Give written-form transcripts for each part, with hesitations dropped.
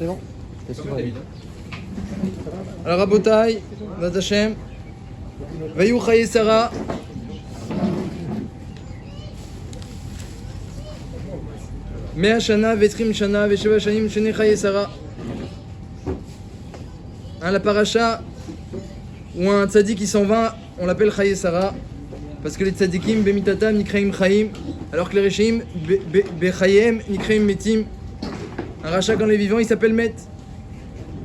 C'est bon. Alors Rabotai, B'ezrat Hashem, Vayu Chaye Sarah. Mea Shana, Vetrim Shana, Vesheva Shanim, Shene Chaye Sarah. La paracha où un tzaddik qui s'en va, on l'appelle Chaye Sarah. Parce que les tzaddikim, Bemitatam, Nikraim Chaim, alors que les Reshaim, Bechayem, Nikraim Metim. Un rachat quand il est vivant, il s'appelle Met.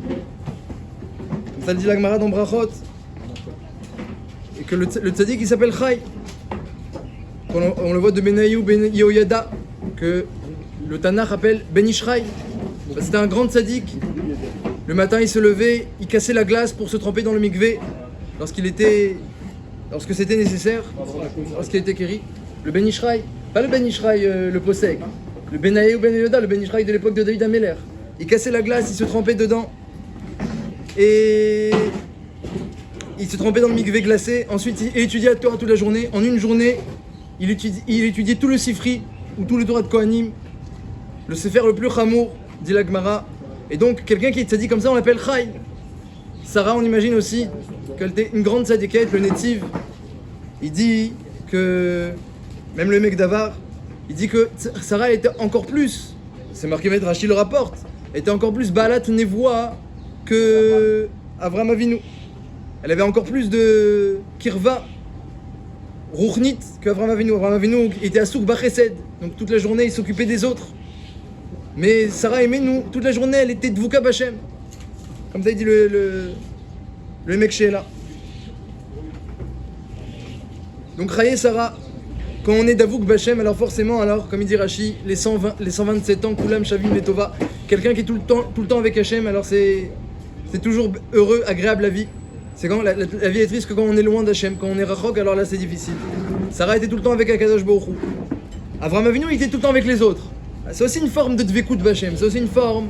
Comme ça le dit la Gemara dans Brachot. Et que le tzaddik il s'appelle Chay. On le voit de Benayu, Ben Yehoyada, que le Tanakh appelle Ben Ishraï. C'était un grand tzaddik. Le matin il se levait, il cassait la glace pour se tremper dans le mikvé lorsque c'était nécessaire, lorsqu'il était kéri. Le Ben Ishraï, pas le Ben Ishraï le Posek, le Benayu ou Ben Yehoyada, le Ben Ishraï de l'époque de David Améler. Il cassait la glace, il se trempait dedans. Et il se trempait dans le mikvé glacé. Ensuite, il étudiait la Torah toute la journée. En une journée, il étudiait tout le Sifri, ou tout le Torah de Kohanim, le Sefer le plus chamour, dit la Gemara. Et donc, quelqu'un qui est tzaddik comme ça, on l'appelle Chay. Sarah, on imagine aussi qu'elle était une grande tzaddikette, le Netiv. Il dit que, même le mec d'Avar, il dit que Sarah était encore plus, c'est marqué Med Rashi le rapporte, était encore plus Baalat Nevoa que Avram Avinu. Elle avait encore plus de Kirva, Ruchnit que Avram Avinu. Avram Avinu était à Souk Bachesed, donc toute la journée il s'occupait des autres. Mais Sarah aimait nous, toute la journée elle était Dvouka Bachem. Comme ça il dit le mec chez là. Donc Chaye Sarah, quand on est Davouk Bachem, alors forcément, comme il dit Rashi, les 127 ans, Kulam Shavim Letova, quelqu'un qui est tout le temps avec Hachem, alors c'est toujours heureux, agréable la vie. C'est quand la vie est triste que quand on est loin d'Hachem, quand on est rachok, alors là c'est difficile. Sarah était tout le temps avec Akadosh Baruch Hu. Avram Avinu il était tout le temps avec les autres. C'est aussi une forme de dvekut Bachem, c'est aussi une forme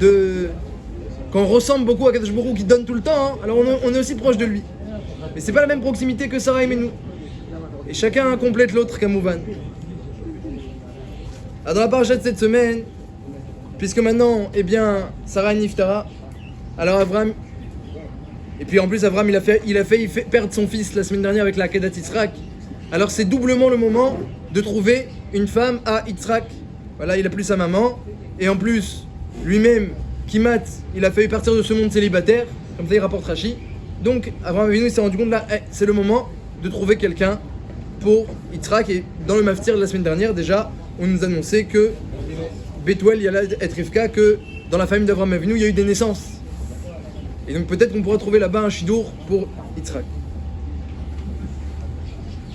de... Quand on ressemble beaucoup à Akadosh Baruch Hu qui donne tout le temps, hein, alors on est aussi proche de lui. Mais c'est pas la même proximité que Sarah et nous. Et chacun complète l'autre Kamouvan. Alors dans la paracha de cette semaine, puisque maintenant, eh bien, Sarah est Niftara, alors Avram, et puis en plus Avram il a fait perdre son fils la semaine dernière avec la Kedat Yitzhak, alors c'est doublement le moment de trouver une femme à Yitzhak. Voilà, il a plus sa maman, et en plus, lui-même, Kimat, il a failli partir de ce monde célibataire, comme ça il rapporte Rashi. Donc Avram Avinu s'est rendu compte là, c'est le moment de trouver quelqu'un pour Yitzhak. Et dans le maftir de la semaine dernière, déjà, on nous annonçait que Betuel Yalad et Rivka, que dans la famille d'Avraham Avinu, il y a eu des naissances. Et donc peut-être qu'on pourra trouver là-bas un shidour pour Yitzhak.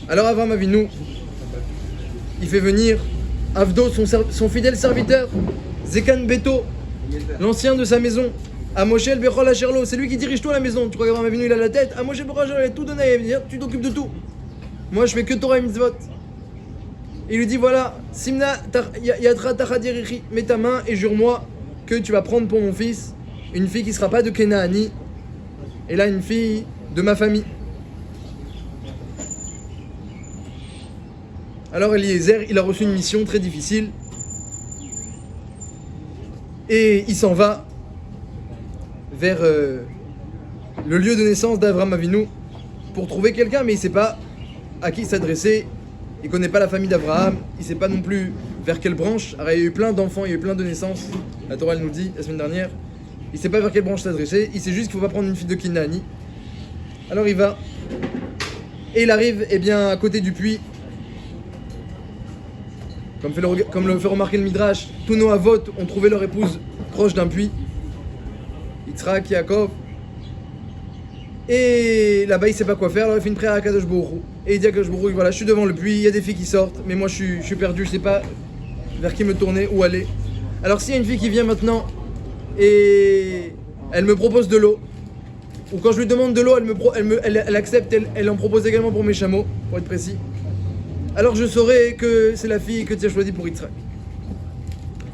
Alors Avraham Avinu, il fait venir Avdo, son fidèle serviteur, Zekan Beto, l'ancien de sa maison, à Moshe Bechol Asherlo, c'est lui qui dirige tout à la maison. Tu crois qu'Avraham Avinu il a la tête? À Moshe Bechol Asherlo, il a tout donné, il va dire tu t'occupes de tout. Moi je fais que Torah et Mitzvot. Il lui dit voilà, Simna Yatra Tachadirichi, mets ta main et jure-moi que tu vas prendre pour mon fils une fille qui ne sera pas de Kenaani, et là une fille de ma famille. Alors Eliezer, il a reçu une mission très difficile, et il s'en va vers le lieu de naissance d'Avraham Avinu pour trouver quelqu'un, mais il ne sait pas à qui s'adresser. Il ne connaît pas la famille d'Abraham, il ne sait pas non plus vers quelle branche. Alors il y a eu plein d'enfants, il y a eu plein de naissances, la Torah elle nous dit la semaine dernière. Il ne sait pas vers quelle branche s'adresser, il sait juste qu'il ne faut pas prendre une fille de Kinani. Alors il va, et il arrive à côté du puits. Comme le fait remarquer le Midrash, tous nos avot ont trouvé leur épouse proche d'un puits. Yitzhak, Yaakov. Et là-bas il ne sait pas quoi faire, alors il fait une prière à Kadosh Baruch Hu. Et il dit à Kadosh Baruch Hu, voilà, je suis devant le puits, il y a des filles qui sortent, mais moi je suis perdu, je ne sais pas vers qui me tourner, où aller. Alors s'il y a une fille qui vient maintenant et elle me propose de l'eau, ou quand je lui demande de l'eau, elle accepte, elle en propose également pour mes chameaux, pour être précis, alors je saurai que c'est la fille que tu as choisie pour Yitzhak.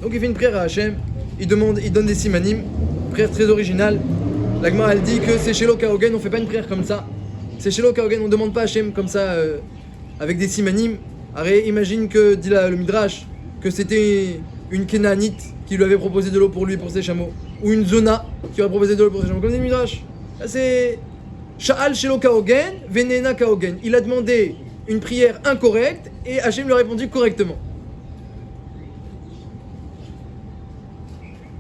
Donc il fait une prière à Hachem, il donne des simanim, prière très originale. La Gemara elle dit que c'est chez Kaogen, on fait pas une prière comme ça. C'est chez Kaogen, on demande pas à Hachem comme ça avec des simanim. Arrête, imagine que, dit le Midrash, que c'était une Kénaanite qui lui avait proposé de l'eau pour lui et pour ses chameaux, ou une zona qui aurait proposé de l'eau pour ses chameaux, comme des midrash. Là, c'est Sha'al Shelo Kaogen, Venena Kaogen. Il a demandé une prière incorrecte et Hachem lui a répondu correctement.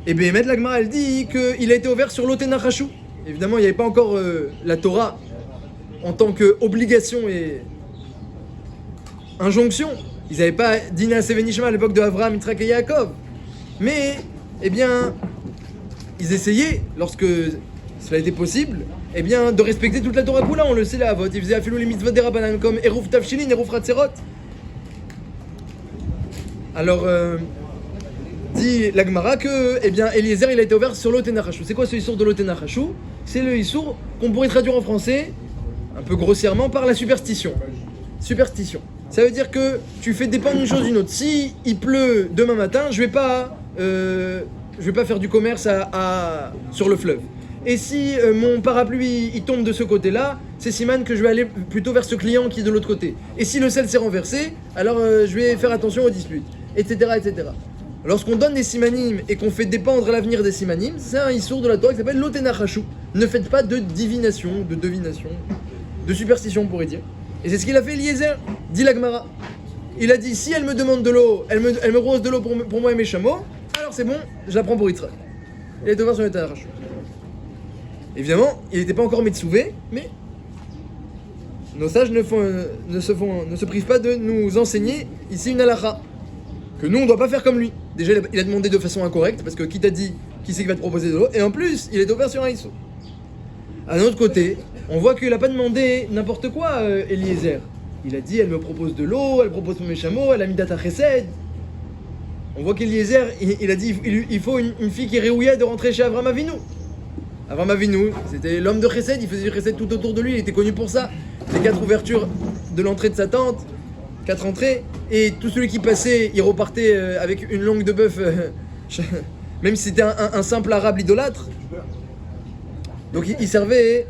Et Béhémet, la Gemara, elle dit qu'il a été ouvert sur l'Otenachashu. Évidemment, il n'y avait pas encore la Torah en tant qu'obligation et injonction. Ils n'avaient pas Dina Sevenishma à l'époque de Avraham, Yitzhak et Yaakov. Mais, eh bien, ils essayaient, lorsque cela était possible, eh bien, de respecter toute la Torah Kula. On le sait là, ils faisaient afilou les mitzvot des Rabbanan comme Eruv Tavshilin, Eruv Ratzerot. Alors, dit la Gemara que, eh bien, Eliezer, il a été ouvert sur l'Otenachashu. C'est quoi ce Issour de l'Otenachashu? C'est le Issour qu'on pourrait traduire en français, un peu grossièrement, par la superstition. Superstition. Ça veut dire que tu fais dépendre une chose d'une autre. Si il pleut demain matin, je vais pas faire du commerce sur le fleuve. Et si mon parapluie il tombe de ce côté-là, c'est siman que je vais aller plutôt vers ce client qui est de l'autre côté. Et si le sel s'est renversé, alors je vais faire attention aux disputes, etc., etc. Lorsqu'on donne des simanim et qu'on fait dépendre l'avenir des simanim, c'est un issour de la Torah qui s'appelle l'Otenachashu. Ne faites pas de divination, de superstition on pourrait dire. Et c'est ce qu'il a fait Eliezer, dit la Gemara. Il a dit, si elle me demande de l'eau, elle me rose de l'eau pour moi et mes chameaux, alors c'est bon, je la prends pour Yitzhak. Il est ouvert sur l'Otenachashu. Évidemment, il n'était pas encore Metsouvé, mais nos sages ne se privent pas de nous enseigner ici une halakha. Que nous, on ne doit pas faire comme lui. Déjà, il a demandé de façon incorrecte, parce que qui t'a dit qui c'est qui va te proposer de l'eau, et en plus, il est ouvert sur un Issou. À notre côté, on voit qu'il n'a pas demandé n'importe quoi, Eliezer. Il a dit, elle me propose de l'eau, elle propose mes chameaux, elle a mis data chesed. On voit qu'Eliezer, il a dit, il faut une fille qui est réouillée de rentrer chez Avraham Avinu. Avraham Avinu, c'était l'homme de chesed, il faisait du chesed tout autour de lui, il était connu pour ça. Les 4 ouvertures de l'entrée de sa tente, 4 entrées, et tout celui qui passait, il repartait avec une langue de bœuf, même si c'était un simple arabe idolâtre. Donc il servait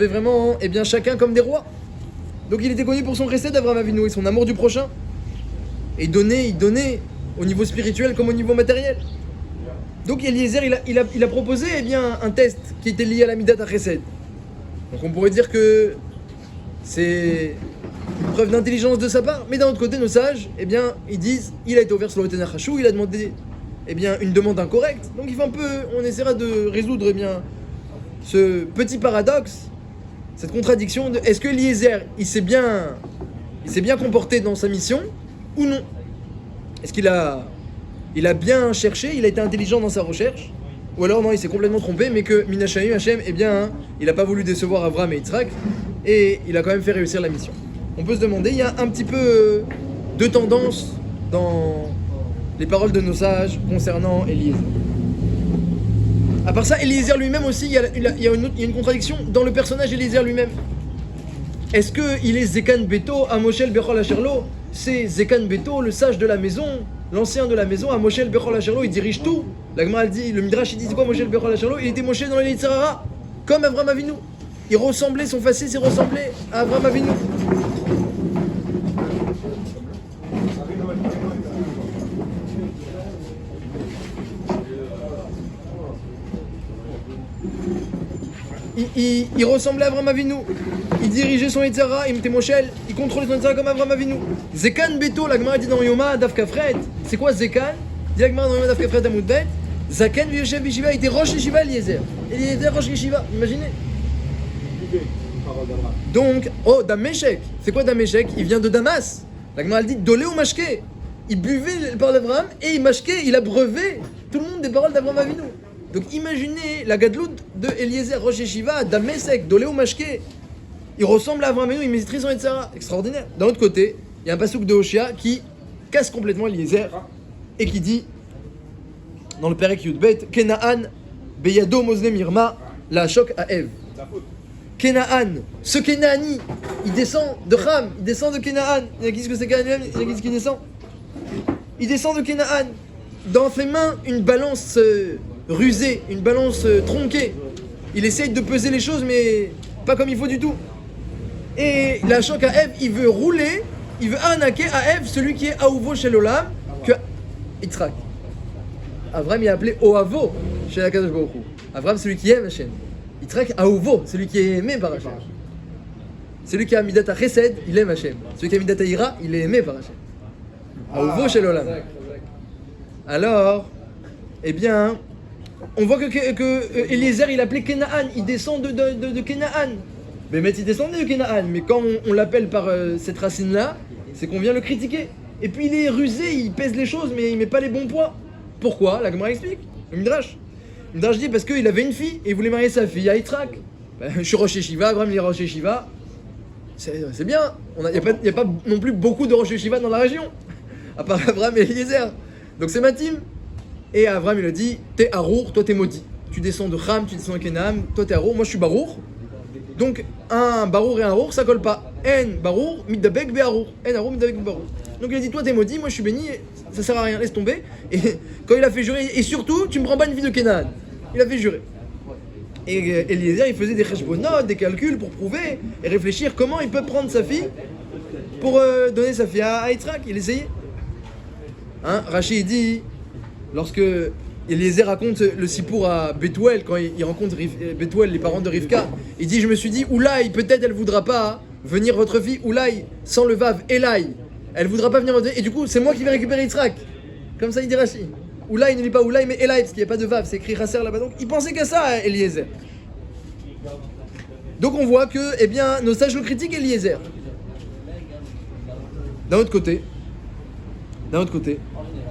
vraiment, eh bien, chacun comme des rois. Donc il était connu pour son chesed d'Avraham Avinu et son amour du prochain. Et il donnait au niveau spirituel comme au niveau matériel. Donc Eliezer, il a proposé, eh bien, un test qui était lié à la midat chesed. Donc on pourrait dire que c'est une preuve d'intelligence de sa part, mais d'un autre côté, nos sages, eh bien, ils disent, il a été ouvert sur le Otenachashu, il a demandé, eh bien, une demande incorrecte. Donc il fait un peu, on essaiera de résoudre, eh bien, ce petit paradoxe, cette contradiction de est-ce que Eliezer, il s'est bien comporté dans sa mission ou non? Est-ce qu'il a bien cherché, il a été intelligent dans sa recherche, ou alors non, il s'est complètement trompé, mais que Minashayim Hashem, eh bien, il n'a pas voulu décevoir Avraham et Yitzhak, et il a quand même fait réussir la mission. On peut se demander, il y a un petit peu de tendance dans les paroles de nos sages concernant Eliezer. À part ça, Eliezer lui-même aussi, il y a une contradiction dans le personnage Eliezer lui-même. Est-ce qu'il est Zekan Beto à Moshel Bechol Asherlo? C'est Zekan Beto, le sage de la maison, l'ancien de la maison, à Moshel Bechol Asherlo, il dirige tout. La Gemara dit, le Midrash il dit quoi Moshel Bechol Asherlo? Il était Moshe dans les Yitzhara, comme Avraham Avinu. Il ressemblait, son faciès il ressemblait à Avraham Avinu. Il ressemblait à Avraham Avinu. Il dirigeait son Yitzhara, il mettait Moshel, il contrôlait son Yitzhara comme Avraham Avinu. Zekan Beto, la Gemara dit dans Yoma, Daf Kafret. C'est quoi Zekan? Dit la Gemara dans Yoma, Daf Kafret, Amud Bet. Zaken Vyoshev Bishiva, il était Rosh Yeshiva Eliezer. Eliezer Rosh Yeshiva, imaginez. Donc, Dameshek. C'est quoi Dameshek? Il vient de Damas. La Gemara dit Dolé ou Mashke. Il buvait les paroles d'Avraham et il mashké, il abreuvait tout le monde des paroles d'Avraham Avinu. Donc imaginez la gadlout de Eliezer Rosh Yeshiva, Damesek, Dolé ou Mashke. Il ressemble à Avraham Avinu, il maîtrise son Yitzhara. Extraordinaire. D'un autre côté, il y a un passouk de Hoshea qui casse complètement Eliezer et qui dit dans le Perek Yudbet, Kenaan beyado mozne mirma la shok à Ev. Kenaan, ce Kenaani, il descend de Ham, il descend de Kenaan. Il y a qui ce que c'est Kenaan? Il y a qui ce qui descend? Il descend de Kenaan. Dans ses mains, une balance rusée, une balance tronquée. Il essaye de peser les choses, mais pas comme il faut du tout. Et la choc à Ève, il veut rouler, il veut arnaquer à Ève, celui qui est Aouvo chez l'Olam, que Yitzhak. Avram il a appelé Oavo chez Akadosh Baruch Hu. Avram, celui qui aime Hachem. Yitzhak, Ahuvo, celui qui est aimé par Hachem. Celui qui a Midat Chesed, il aime Hachem. Celui qui a Midat Ira, il est aimé par Hachem. Ahuvo chez l'Olam. Alors, eh bien, on voit que Eliezer, il appelait Kenaan, il descend de Kenaan. Mais il descendait de Kenaan, mais quand on l'appelle par cette racine-là, c'est qu'on vient le critiquer. Et puis il est rusé, il pèse les choses, mais il met pas les bons poids. Pourquoi? La Gemara explique. Le Midrash. Le Midrash dit parce qu'il avait une fille et il voulait marier sa fille à Yitzhak. Je suis Rosh Yeshiva, Abraham il est Rosh Yeshiva. C'est bien. Il n'y a pas non plus beaucoup de Rosh Yeshiva dans la région, à part Abraham et Eliezer. Donc c'est ma team. Et Abraham il a dit, t'es Harour, toi t'es maudit. Tu descends de Ham, tu descends de Kenam, toi t'es Harour, moi je suis Barour. Donc un Barour et un Harour ça colle pas. En Barour, Middabek be Harour. En Harour, Middabek be Barour. Donc il a dit, toi t'es maudit, moi je suis béni, ça sert à rien, laisse tomber. Et quand il a fait jurer, et surtout, tu me prends pas une fille de Kenaan. Il a fait jurer. Et Eliezer, il faisait des cheshbonot, des calculs pour prouver et réfléchir comment il peut prendre sa fille pour donner sa fille à Yitzhak. Il essayait. Hein, Rachid dit, lorsque Eliezer raconte le sipour à Bethuel, quand il rencontre Bethuel, les parents de Rivka, il dit, je me suis dit, Oulaï, peut-être elle voudra pas venir votre fille, Oulaï, sans le vav, Elaï. Elle voudra pas venir votre fille, et du coup, c'est moi qui vais récupérer Yitzhak. Comme ça, il dit Rachid. Oulaï ne dit pas Oulaï, mais Elaï, parce qu'il n'y a pas de vav, c'est écrit Rasser là-bas. Donc, il pensait qu'à ça, Eliezer. Donc, on voit que, eh bien, nos sages le critiquent, Eliezer. D'un autre côté,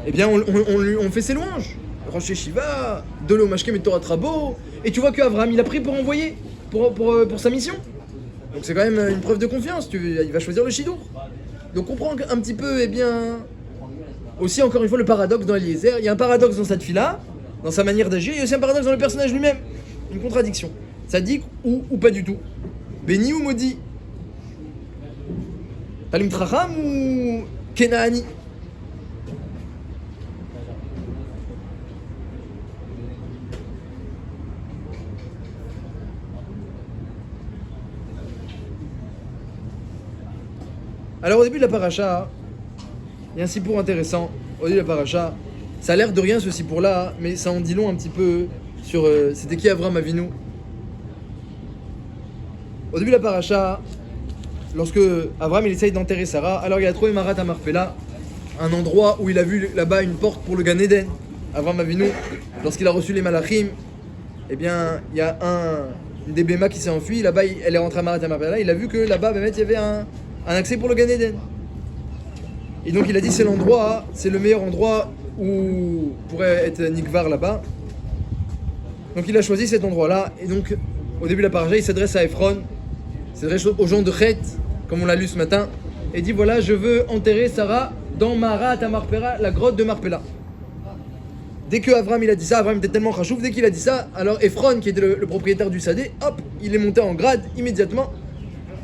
eh bien, on fait ses louanges. Rosh Yeshiva, de l'Omashkem et Torah Trabo. Et tu vois qu'Avraham, il a pris pour envoyer, pour sa mission. Donc, c'est quand même une preuve de confiance. Il va choisir le Shidour. Donc, on comprend un petit peu, eh bien. Aussi, encore une fois, le paradoxe dans Eliezer. Il y a un paradoxe dans cette fille-là, dans sa manière d'agir. Il y a aussi un paradoxe dans le personnage lui-même. Une contradiction. Sadique ou pas du tout. Béni ou maudit. Talim Tracham ou Kenaani. Alors au début de la paracha, il y a un sipour intéressant. Au début de la paracha, ça a l'air de rien ce sipour-là, mais ça en dit long un petit peu sur c'était qui Avraham Avinu. Au début de la paracha, lorsque Avraham il essaye d'enterrer Sarah, alors il a trouvé Marat Amarpela, un endroit où il a vu là-bas une porte pour le Gan Eden. Avraham Avinu, lorsqu'il a reçu les Malachim, eh bien il y a une des Béma qui s'est enfuie, là-bas elle est rentrée à Marat Amarpela, il a vu que là-bas il y avait un accès pour le Gan Eden. Et donc il a dit c'est l'endroit, c'est le meilleur endroit où pourrait être Nikvar là-bas. Donc il a choisi cet endroit-là. Et donc au début de la paracha, il s'adresse à Ephron, il s'adresse aux gens de Chet, comme on l'a lu ce matin, et dit voilà, je veux enterrer Sarah dans Marat Amarpela, la grotte de Marpela. Dès que Avraham il a dit ça, Avraham était tellement chachouf, dès qu'il a dit ça, alors Ephron, qui était le propriétaire du Sadé, hop, il est monté en grade immédiatement,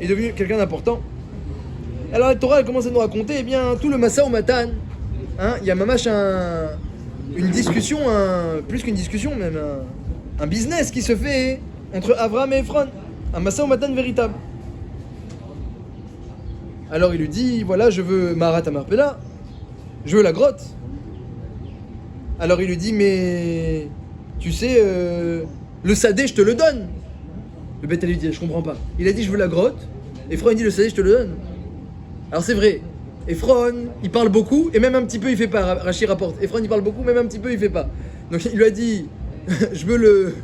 il est devenu quelqu'un d'important. Alors la Torah elle commence à nous raconter eh bien tout le Massa au Matan. Il y a mamash une discussion, plus qu'une discussion même, un business qui se fait entre Avraham et Ephron. Un Massa au Matan véritable. Alors il lui dit voilà je veux Marat Amarpela, je veux la grotte. Alors il lui dit mais tu sais le Sadé je te le donne. Le bête lui dit je comprends pas. Il a dit je veux la grotte. Ephron dit le Sadé je te le donne. Alors c'est vrai, Ephron, il parle beaucoup et même un petit peu il fait pas, Rachid rapporte. Ephron il parle beaucoup même un petit peu il fait pas. Donc il lui a dit, je veux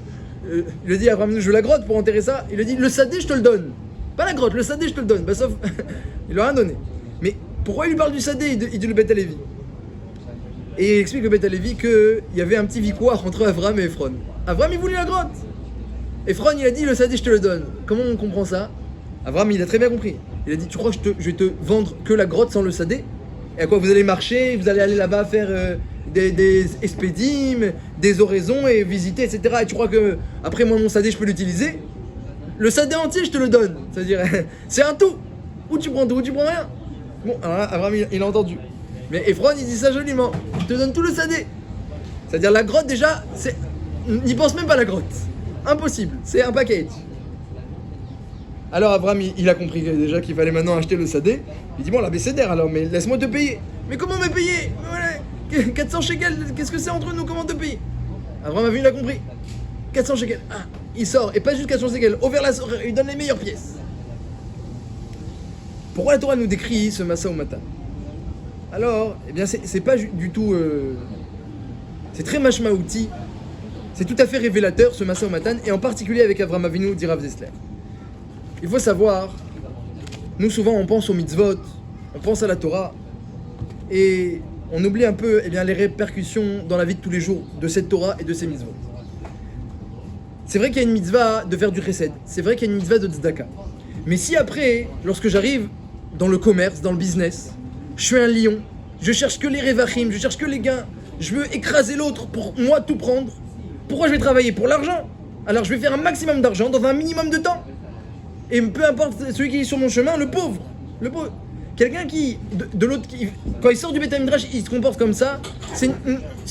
il lui a dit à Abraham, je veux la grotte pour enterrer ça. Il lui a dit, le Sadé je te le donne. Pas la grotte, le Sadé je te le donne. Bah sauf, il lui a rien donné. Mais pourquoi il lui parle du Sadé, il dit le Beth Alevi. Et il explique le Beth Alevi qu'il y avait un petit victoire entre Abraham et Ephron. Abraham il voulait la grotte. Ephron il a dit, le Sadé je te le donne. Comment on comprend ça? Abraham il a très bien compris. Il a dit tu crois que je vais te vendre que la grotte sans le Sadé? Et à quoi vous allez marcher, vous allez aller là-bas faire des expédimes, des oraisons et visiter, etc. Et tu crois que après moi mon Sadé je peux l'utiliser? Le Sadé entier je te le donne. C'est-à-dire c'est un tout. Ou tu prends tout ou tu prends rien. Bon alors là, Abraham il a entendu. Mais Ephron il dit ça joliment. Je te donne tout le Sadé. C'est-à-dire la grotte déjà, n'y pense même pas à la grotte. Impossible, c'est un package. Alors Abraham il a compris déjà qu'il fallait maintenant acheter le Sadé. Il dit bon la bécédère alors mais laisse-moi te payer. Mais comment me payer? 400 shekels, qu'est-ce que c'est entre nous? Comment te payer? Abraham Avinu l'a compris. 400 shekels. Ah, il sort, et pas juste 400 shekels, au vers la soirée, il donne les meilleures pièces. Pourquoi la Torah nous décrit ce Massa au matin? Alors, eh bien, c'est pas du tout. C'est très mashmaouti. C'est tout à fait révélateur ce Massa au matin, et en particulier avec Avraham Avinu, dit Rav Dessler. Il faut savoir, nous souvent on pense aux mitzvot, on pense à la Torah, et on oublie un peu eh bien, les répercussions dans la vie de tous les jours de cette Torah et de ces mitzvot. C'est vrai qu'il y a une mitzvah de faire du chesed, c'est vrai qu'il y a une mitzvah de tzedaka. Mais si après, lorsque j'arrive dans le commerce, dans le business, je suis un lion, je cherche que les revachim, je cherche que les gains, je veux écraser l'autre pour moi tout prendre, pourquoi je vais travailler? Pour l'argent. Alors je vais faire un maximum d'argent dans un minimum de temps. Et peu importe celui qui est sur mon chemin, le pauvre. Quelqu'un qui, de l'autre, quand il sort du Beth Midrash, il se comporte comme ça, c'est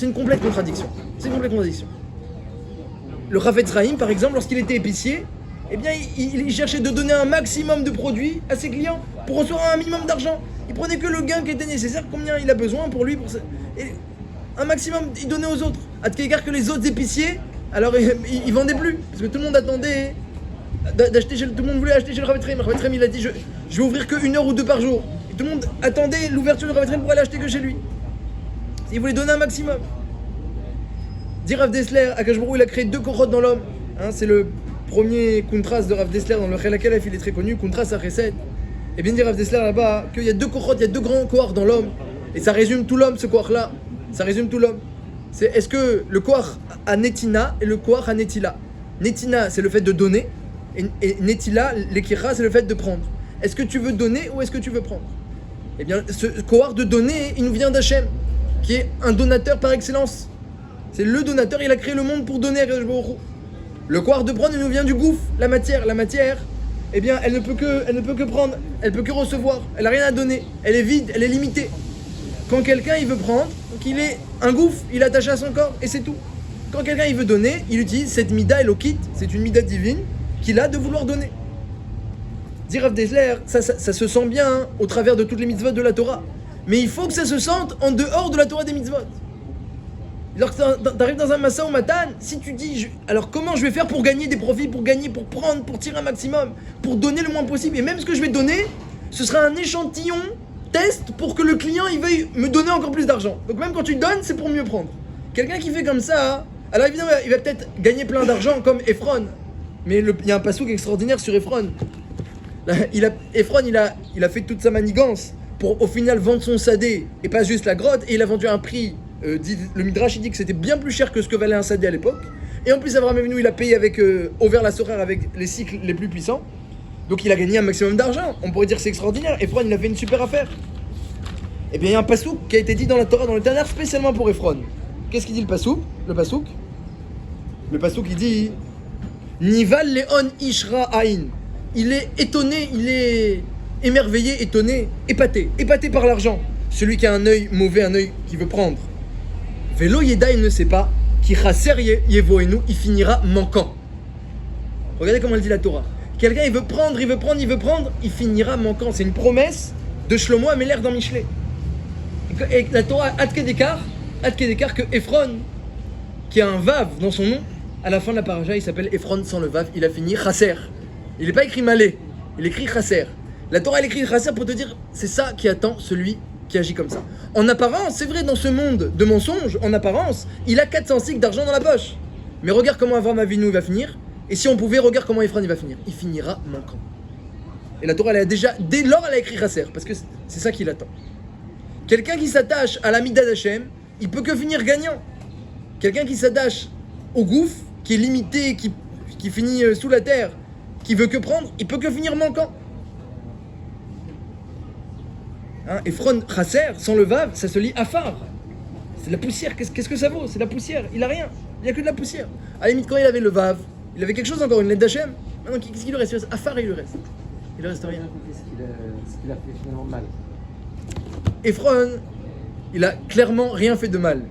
une complète contradiction. C'est une complète contradiction. Le Chafetz Chaim, par exemple, lorsqu'il était épicier, eh bien, il cherchait de donner un maximum de produits à ses clients pour recevoir un minimum d'argent. Il prenait que le gain qui était nécessaire, combien il a besoin pour lui, et un maximum, il donnait aux autres. À tel égard que les autres épiciers, alors ils vendaient plus, parce que tout le monde attendait d'acheter tout le monde voulait acheter chez le Chafetz Chaim. Le Chafetz Chaim, il a dit je vais ouvrir que 1 heure ou 2 par jour. Et tout le monde attendait l'ouverture du Chafetz Chaim pour aller acheter que chez lui. Il voulait donner un maximum. Dit Rav Dessler, Akadosh Baruch Hu, il a créé 2 kochot dans l'homme. C'est le premier contraste de Rav Dessler dans le Chelak Aleph, il est très connu, contraste à Chesed. Et bien dit Rav Dessler là-bas qu'il y a 2 kochot, il y a 2 grands koach dans l'homme. Et ça résume tout l'homme, ce koach-là. Ça résume tout l'homme. Est-ce que le koach à Netina et le koach à Netila? Netina, c'est le fait de donner. Et Netila, l'Ekira, c'est le fait de prendre. Est-ce que tu veux donner ou est-ce que tu veux prendre? Eh bien, ce koach de donner, il nous vient d'Hachem, qui est un donateur par excellence. C'est le donateur, il a créé le monde pour donner à Akadosh Baruch Hu. Le koach de prendre, il nous vient du gouffre, la matière. La matière, eh bien, elle ne peut que prendre, elle peut que recevoir. Elle n'a rien à donner, elle est vide, elle est limitée. Quand quelqu'un il veut prendre, donc il est un gouffre, il est attaché à son corps et c'est tout. Quand quelqu'un il veut donner, il utilise cette mida elokit, c'est une mida divine qu'il a de vouloir donner. Dit Rav Dessler, ça se sent bien hein, au travers de toutes les mitzvot de la Torah. Mais il faut que ça se sente en dehors de la Torah des mitzvot. Lorsque tu arrives dans un Massa ou Matan, si tu dis alors comment je vais faire pour gagner des profits, pour gagner, pour prendre, pour tirer un maximum, pour donner le moins possible, et même ce que je vais donner, ce sera un échantillon test pour que le client il veuille me donner encore plus d'argent. Donc même quand tu donnes, c'est pour mieux prendre. Quelqu'un qui fait comme ça, alors évidemment il va peut-être gagner plein d'argent comme Ephron. Mais il y a un passouk extraordinaire sur Ephron. Ephron il a fait toute sa manigance pour au final vendre son sadé et pas juste la grotte, et il a vendu à un prix, le Midrash il dit que c'était bien plus cher que ce que valait un sadé à l'époque. Et en plus Abraham Avinu il a payé avec Over la Sorer avec les cycles les plus puissants. Donc il a gagné un maximum d'argent. On pourrait dire que c'est extraordinaire. Ephron il a fait une super affaire. Et bien il y a un passouk qui a été dit dans la Torah, dans le Tanakh, spécialement pour Ephron. Qu'est-ce qu'il dit le passouk? Le passouk il dit Nival Leon Ishra Ain. Il est étonné, il est émerveillé, étonné, épaté par l'argent. Celui qui a un œil mauvais, un œil qui veut prendre. Velo Yeda, il ne sait pas, qui chaser Yevoenu, il finira manquant. Regardez comment elle dit la Torah. Quelqu'un il veut prendre, il finira manquant. C'est une promesse de Shlomo Améler dans Michelet. Et la Torah Adkedekar que Ephron, qui a un vav dans son nom, à la fin de la paracha, il s'appelle Ephron sans le vav, il a fini Chasser. Il n'est pas écrit Malé, il écrit Chasser. La Torah elle écrit Chasser pour te dire, c'est ça qui attend celui qui agit comme ça. En apparence, c'est vrai, dans ce monde de mensonges, en apparence, il a 400 cycles d'argent dans la poche. Mais regarde comment Avraham Avinu va finir, et si on pouvait, regarde comment Ephron il va finir. Il finira manquant. Et la Torah, elle a déjà, dès lors, elle a écrit Chasser, parce que c'est ça qu'il attend. Quelqu'un qui s'attache à la Mida d'Hachem, il peut que finir gagnant. Quelqu'un qui s'attache au gouffre, qui est limité, qui finit sous la terre, qui veut que prendre, il peut que finir manquant. Ephron Chasser, sans le vav, ça se lit Afar. C'est de la poussière, qu'est-ce que ça vaut? C'est de la poussière, il a rien, il n'y a que de la poussière. À la limite, quand il avait le vav, il avait quelque chose encore, une lettre d'Hachem. Maintenant, qu'est-ce qu'il lui reste? Afar, il lui reste. Il ne reste rien. Ce qu'il a fait finalement mal. Ephron, il a clairement rien fait de mal.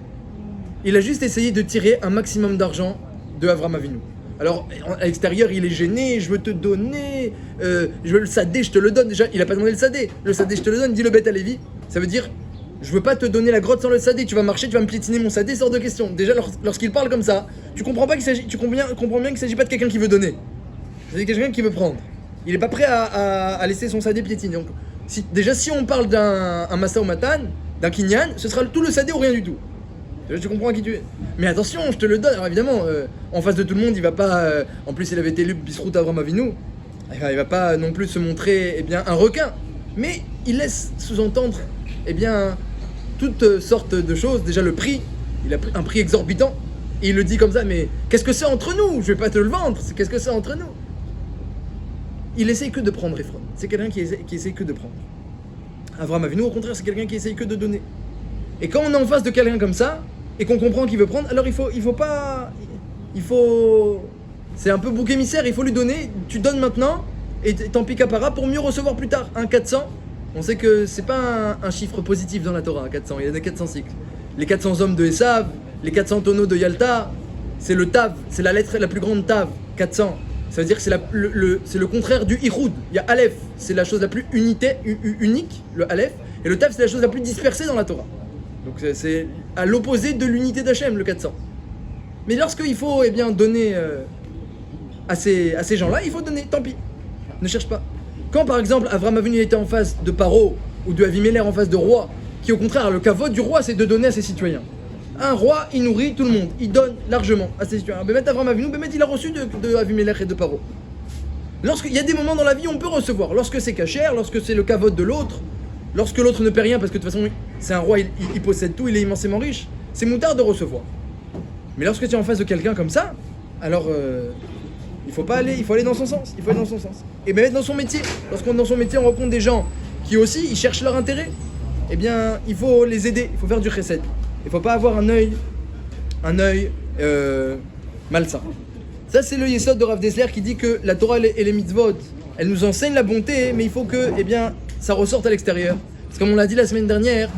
Il a juste essayé de tirer un maximum d'argent de Avraham Avinu. Alors, à l'extérieur, il est gêné, je veux te donner, je veux le sadé, je te le donne. Déjà, il n'a pas demandé le sadé. Le sadé, je te le donne, dit le Beth Alevi. Ça veut dire, je veux pas te donner la grotte sans le sadé, tu vas marcher, tu vas me piétiner mon sadé, c'est hors de question. Déjà, lorsqu'il parle comme ça, tu comprends bien qu'il ne s'agit pas de quelqu'un qui veut donner. C'est quelqu'un qui veut prendre. Il n'est pas prêt à laisser son sadé piétiner. Donc, si on parle d'un massa ou matan, d'un kinyan, ce sera tout le sadé ou rien du tout. Tu comprends à qui tu es. Mais attention, je te le donne. Alors évidemment, en face de tout le monde, il va pas. En plus, il avait été lu Bisrout Avram Avinu. Il va pas non plus se montrer un requin. Mais il laisse sous-entendre toutes sortes de choses. Déjà le prix, il a pris un prix exorbitant. Et il le dit comme ça, mais qu'est-ce que c'est entre nous? Je vais pas te le vendre, qu'est-ce que c'est entre nous? Il essaye que de prendre, Ephron. C'est quelqu'un qui essaye que de prendre. Avram Avinu, au contraire, c'est quelqu'un qui essaye que de donner. Et quand on est en face de quelqu'un comme ça, et qu'on comprend qu'il veut prendre, alors il faut... C'est un peu bouc émissaire, il faut lui donner, tu donnes maintenant, et tant pis qu'apara, pour mieux recevoir plus tard. Un 400, on sait que c'est pas un chiffre positif dans la Torah, 400, il y a des 400 cycles. Les 400 hommes de Esav, les 400 tonneaux de Yalta, c'est le Tav, c'est la lettre la plus grande Tav, 400. Ça veut dire que c'est le contraire du Ihoud. Il y a Aleph, c'est la chose la plus unique, le Aleph, et le Tav, c'est la chose la plus dispersée dans la Torah. Donc c'est à l'opposé de l'unité d'Hachem, le 400. Mais lorsqu'il faut donner à ces gens-là, il faut donner, tant pis. Ne cherche pas. Quand par exemple Avram Avinu était en face de Paro ou de Avimelech en face de roi, qui au contraire, le kavod du roi, c'est de donner à ses citoyens. Un roi, il nourrit tout le monde, il donne largement à ses citoyens. Bémet Avram Avinu, il a reçu de Avimelech et de Paro. Lorsqu'il y a des moments dans la vie où on peut recevoir, lorsque c'est cachère, lorsque c'est le kavod de l'autre, lorsque l'autre ne paie rien parce que de toute façon c'est un roi, il possède tout, il est immensément riche, c'est moutard de recevoir. Mais lorsque tu es en face de quelqu'un comme ça, alors il faut aller dans son sens, Et même dans son métier, lorsqu'on est dans son métier, on rencontre des gens qui aussi, ils cherchent leur intérêt, il faut les aider, il faut faire du chesed. Il ne faut pas avoir un œil malsain. Ça c'est le yesod de Rav Dessler qui dit que la Torah et les mitzvot, elles nous enseignent la bonté, mais il faut que ça ressorte à l'extérieur. Parce que comme on l'a dit la semaine dernière,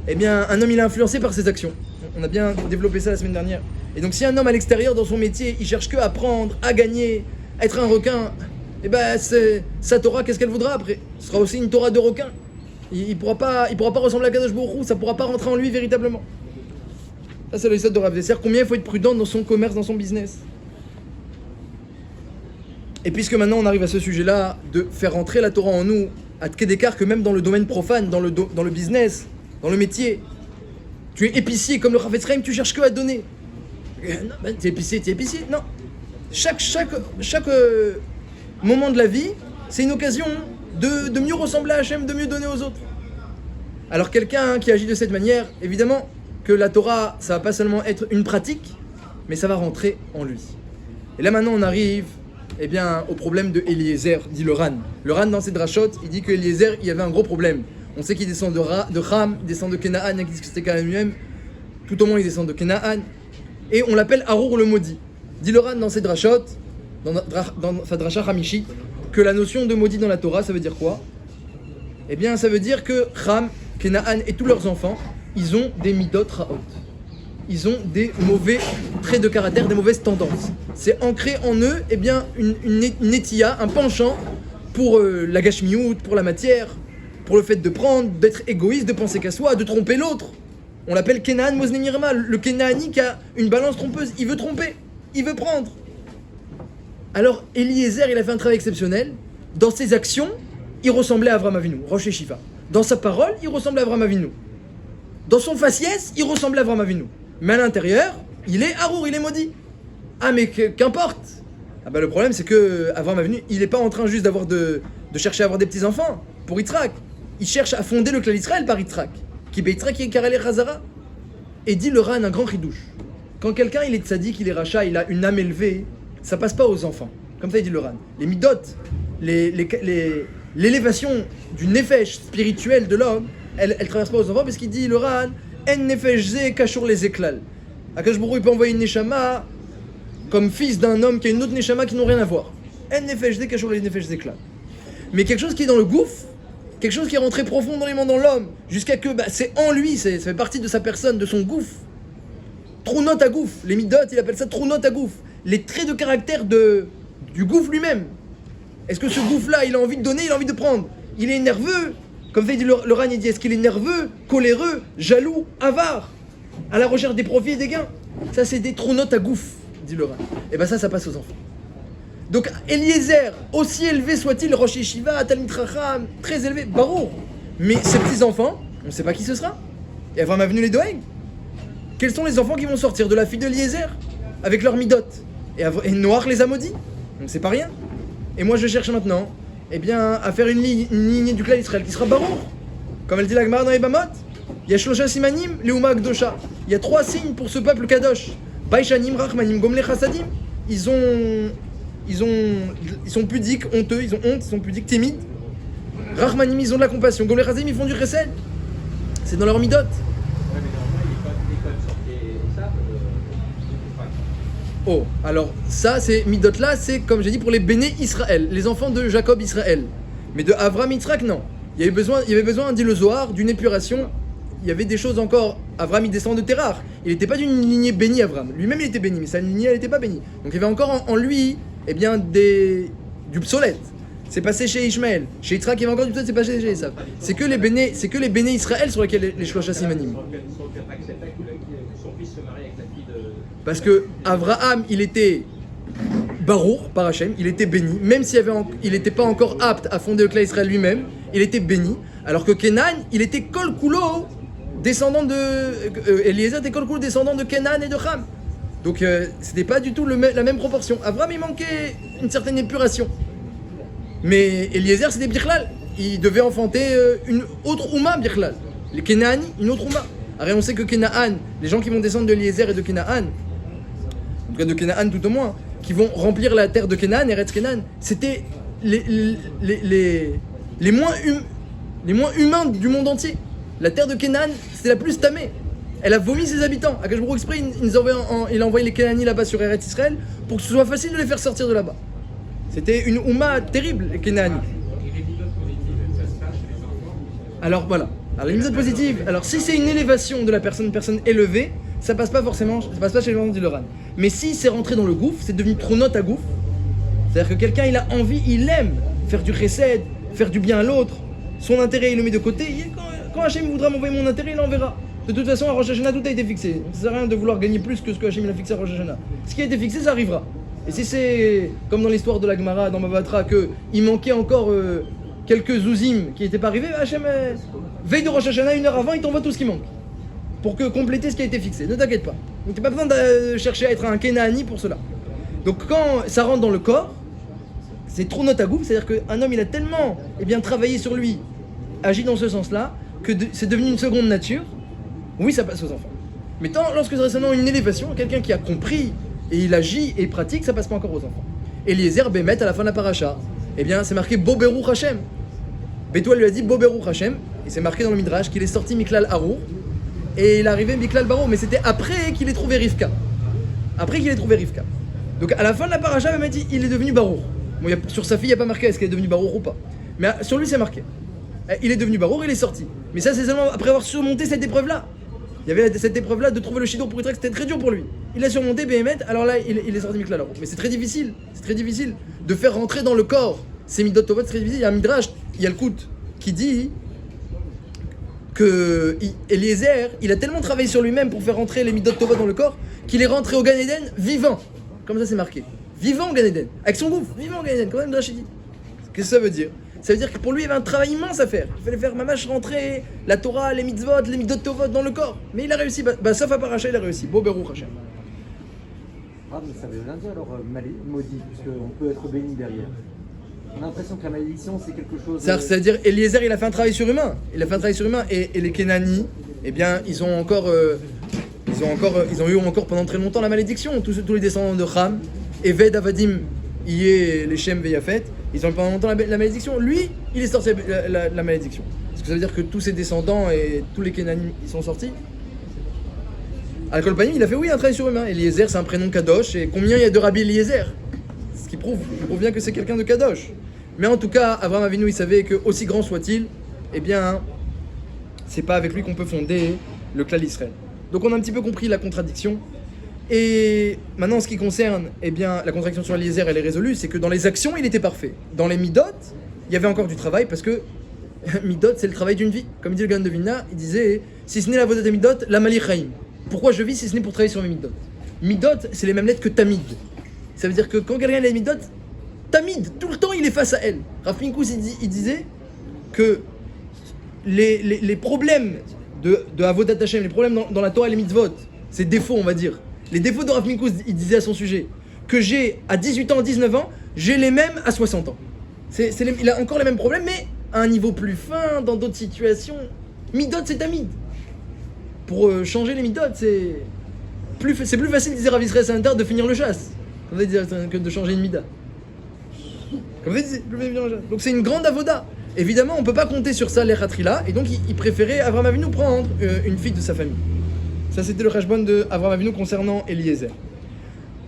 un homme il est influencé par ses actions. On a bien développé ça la semaine dernière. Et donc si un homme à l'extérieur dans son métier, il cherche que à prendre, à gagner, à être un requin, sa Torah, qu'est-ce qu'elle voudra après? Ce sera aussi une Torah de requin. Il pourra pas ressembler à Kadosh Baruch Hu, ça pourra pas rentrer en lui véritablement. Ça c'est le yesod de Rav Dessler. Combien il faut être prudent dans son commerce, dans son business. Et puisque maintenant on arrive à ce sujet-là, de faire rentrer la Torah en nous, à Tkedekar, que même dans le domaine profane, dans le business, dans le métier, tu es épicier comme le Chafetz Chaim, tu cherches que à donner. Non, tu es épicier, non. Chaque moment de la vie, c'est une occasion de mieux ressembler à Hachem, de mieux donner aux autres. Alors quelqu'un qui agit de cette manière, évidemment que la Torah, ça va pas seulement être une pratique, mais ça va rentrer en lui. Et là maintenant on arrive au problème de Eliezer, dit le Ran. Le Ran dans ses drachot, il dit que Eliezer, il y avait un gros problème. On sait qu'il descend de Ham, il descend de Kenaan, il dit que c'était Canaan lui-même. Tout au moins il descend de Kenaan. Et on l'appelle Arour le maudit. Dit le Ran dans ses drachot, dans sa dracha Hamishi, que la notion de maudit dans la Torah, ça veut dire quoi? Ça veut dire que Ham, Kenaan et tous leurs enfants, ils ont des midot raot. Ils ont des mauvais traits de caractère, des mauvaises tendances. C'est ancré en eux une netia, un penchant pour la gashmiout, pour la matière, pour le fait de prendre, d'être égoïste, de penser qu'à soi, de tromper l'autre. On l'appelle Kenaan Mosne Mirma, le Kenaani qui a une balance trompeuse. Il veut tromper, il veut prendre. Alors Eliezer, il a fait un travail exceptionnel. Dans ses actions, il ressemblait à Avram Avinu, Rosh Shiva. Dans sa parole, il ressemblait à Avram Avinu. Dans son faciès, il ressemblait à Avram Avinu. Mais à l'intérieur, il est Arour, il est maudit. Ah mais qu'importe. Le problème c'est que Avram Avinu, il n'est pas en train juste de chercher à avoir des petits-enfants pour Yitzhak. Il cherche à fonder le clan Israël par Yitzhak. Qui est Yitzhak, qui est Karel et Chazara. Et dit le Ran un grand chidouche. Quand quelqu'un il est tzaddik, il est rachat, il a une âme élevée, ça passe pas aux enfants. Comme ça il dit le Ran. Les midot, l'élévation du nefesh spirituel de l'homme, elle traverse pas aux enfants parce qu'il dit le Ran, en nefesh ze kashur les eklal. Akash Baruch Hu, il peut envoyer une neshama comme fils d'un homme qui a une autre neshama qui n'ont rien à voir. En nefesh ze kashur les nefesh zeklal. Mais quelque chose qui est dans le gouffre, quelque chose qui est rentré profondément dans l'homme, jusqu'à que c'est en lui, ça fait partie de sa personne, de son gouffre. Trounot à gouffre, les midot, il appelle ça trounot à gouffre. Les traits de caractère du gouffre lui-même. Est-ce que ce gouffre-là, il a envie de donner, il a envie de prendre? Il est nerveux, Comme fait dit le Ran, il dit est-ce qu'il est nerveux, coléreux, jaloux, avare, à la recherche des profits et des gains? Ça, c'est des trous notes à gouffre, dit le Ran. Et ben ça passe aux enfants. Donc Eliezer, aussi élevé soit-il, Rosh Yeshiva, Talmid Chacham, très élevé, Baruch. Mais ces petits-enfants, on ne sait pas qui ce sera. Et Avraham a venu les Doeg. Quels sont les enfants qui vont sortir de la fille d'Eliezer avec leur midot? Et Noach les a maudits. Donc c'est pas rien. Et moi je cherche maintenant, eh bien, à faire une lignée du clan Israël qui sera Baruch. Comme elle dit la Gemara dans les Bamot, il y a Shlosha Simanim, Leuma Akdosha. Il y a 3 signes pour ce peuple Kadosh. Baishanim, Rachmanim, Gomle Chassadim. Ils sont pudiques, honteux, ils ont honte, ils sont pudiques, timides. Rachmanim, ils ont de la compassion. Gomle Chassadim, ils font du chesed. C'est dans leur midot. Oh, alors ça, c'est midot là, c'est comme j'ai dit pour les béné Israël, les enfants de Jacob Israël. Mais de Avram Yitzhak, non. Il y avait besoin, dit le Zohar, d'une épuration. Il y avait des choses encore. Avram, il descend de Terrar. Il n'était pas d'une lignée bénie, Avram. Lui-même, il était béni, mais sa lignée, elle n'était pas bénie. Donc il y avait encore en lui, eh bien, du psolète. C'est passé chez Ishmaël. Chez Yitzhak, il y avait encore du psolète, c'est passé chez Esav. C'est que les béné Israël sur lesquels les Shloshah Simanim. Parce que Abraham, il était Baruch par Hachem, il était béni, même s'il n'était pas encore apte à fonder le clan Israël lui-même, il était béni. Alors que Kenan, il était Kol Kulo, descendant de. Eliezer était Kol Kulo, descendant de Kenan et de Ham. Donc c'était pas du tout la même proportion. Abraham, il manquait une certaine épuration. Mais Eliezer, c'était Birklal. Il devait enfanter une autre Ouma, Birklal. Les Kenani, une autre Ouma. Alors on sait que Kenaan, les gens qui vont descendre de Eliezer et de Kenaan, en tout cas de Kenaan tout au moins, qui vont remplir la terre de Kenaan, Eretz Kenaan, c'était les moins humains du monde entier. La terre de Kenaan, c'était la plus tamée. Elle a vomi ses habitants. Akash Baruch exprès, il a envoyé les Kenani là-bas sur Eretz Israël pour que ce soit facile de les faire sortir de là-bas. C'était une Ouma terrible, les Kenani. Alors voilà. Alors les mitzvot positives, alors si c'est une élévation de la personne, une personne élevée, ça passe pas forcément, ça passe pas chez les gens du Loran. Mais si c'est rentré dans le gouffre, c'est devenu trop note à gouffre. C'est-à-dire que quelqu'un il a envie, il aime faire du chesed, faire du bien à l'autre. Son intérêt il le met de côté. Quand Hachem voudra m'envoyer mon intérêt, il l'enverra. De toute façon à Rosh Hashanah tout a été fixé. Donc ça sert à rien de vouloir gagner plus que ce que Hachem il a fixé à Rosh Hashanah. Ce qui a été fixé, ça arrivera. Et si c'est comme dans l'histoire de la Gemara, dans Mavatra, que il manquait encore quelques zouzim qui n'étaient pas arrivés, Hachem, veille de Rosh Hashanah, 1 heure avant, il t'envoie tout ce qui manque. Pour compléter ce qui a été fixé. Ne t'inquiète pas. Donc tu n'as pas besoin de chercher à être un Kenaani pour cela. Donc quand ça rentre dans le corps, c'est trop note à gouffre, c'est-à-dire qu'un homme il a tellement travaillé sur lui, agi dans ce sens-là, que c'est devenu une seconde nature. Oui, ça passe aux enfants. Mais lorsque c'est seulement une élévation, quelqu'un qui a compris et il agit et pratique, ça passe pas encore aux enfants. Eliezer Bémet à la fin de la paracha, c'est marqué Bo Beruch Hashem. Bethuel lui a dit Bo Beruch Hashem, et c'est marqué dans le Midrash qu'il est sorti Miklal Harour, et il est arrivé Miklal Barour, mais c'était après qu'il ait trouvé Rivka. Donc à la fin de la paracha, il m'a dit il est devenu Barour. Bon, sur sa fille, il n'y a pas marqué est-ce qu'elle est devenue Barour ou pas. Mais sur lui, c'est marqué. Il est devenu Barour, il est sorti. Mais ça, c'est seulement après avoir surmonté cette épreuve-là. Il y avait cette épreuve-là de trouver le Shidour pour Yitzhak, c'était très dur pour lui. Il a surmonté Béhémet, alors là, il est sorti Miklal Harour. Mais c'est très difficile de faire rentrer dans le corps ces midot tovot, c'est très difficile. Il y a un midrash, il y a le Kout, qui dit que Eliezer, il a tellement travaillé sur lui-même pour faire rentrer les midot tovot dans le corps, qu'il est rentré au Gan Eden vivant. Comme ça c'est marqué. Vivant au Gan Eden. Avec son gouffre, vivant au Gan Eden. Comme le midrash dit. Qu'est-ce que ça veut dire? Ça veut dire que pour lui, il y avait un travail immense à faire. Il fallait faire mamash rentrer la Torah, les mitzvot, les midot tovot dans le corps. Mais il a réussi. Sauf à Paracha, il a réussi. Bo Beruch Hashem. Ah, mais ça veut rien dire alors maudit, puisqu'on peut être béni derrière. On a l'impression que la malédiction, c'est quelque chose. C'est-à-dire, Eliezer, il a fait un travail surhumain. Et les Kenani, ils ont eu encore pendant très longtemps la malédiction. Tous les descendants de Ham, Eved, Avadim, Ié, les Shem, Veyafet, ils ont eu pendant longtemps la malédiction. Lui, il est sorti la malédiction. Est-ce que ça veut dire que tous ses descendants et tous les Kenani, ils sont sortis? Al-Kolpanim, il a fait un travail surhumain. Eliezer, c'est un prénom Kadosh. Et combien il y a de Rabbi Eliezer? Ce qui prouve bien que c'est quelqu'un de Kadosh. Mais en tout cas, Abraham Avinu, il savait que aussi grand soit-il, c'est pas avec lui qu'on peut fonder le clan d'Israël. Donc on a un petit peu compris la contradiction. Et maintenant, en ce qui concerne, la contradiction sur Eliezer, elle est résolue, c'est que dans les actions, il était parfait. Dans les midot, il y avait encore du travail parce que Midot, c'est le travail d'une vie. Comme dit le Gaon de Vilna, il disait si ce n'est la voda de Midot, la Mali Chaim. Pourquoi je vis si ce n'est pour travailler sur mes Midot? Midot, c'est les mêmes lettres que Tamid. Ça veut dire que quand quelqu'un a les Midot, Tamid, tout le temps il est face à elle. Rav Pinkus il disait que les problèmes de Avodat Hashem, les problèmes dans la Torah et les mitzvot, ces défauts on va dire, les défauts de Rav Pinkus, il disait à son sujet, que j'ai à 18 ans, 19 ans, j'ai les mêmes à 60 ans. Il a encore les mêmes problèmes, mais à un niveau plus fin, dans d'autres situations. Midot, c'est Tamid. Pour changer les Midot, c'est plus facile, disait Rav Israël Salanter, de finir le chasse que de changer une Mida. Donc c'est une grande avoda. Évidemment, on ne peut pas compter sur ça, les Khatrila, et donc il préférait Avraham Avinu prendre une fille de sa famille. Ça, c'était le Chashbon de Avraham Avinu concernant Eliezer.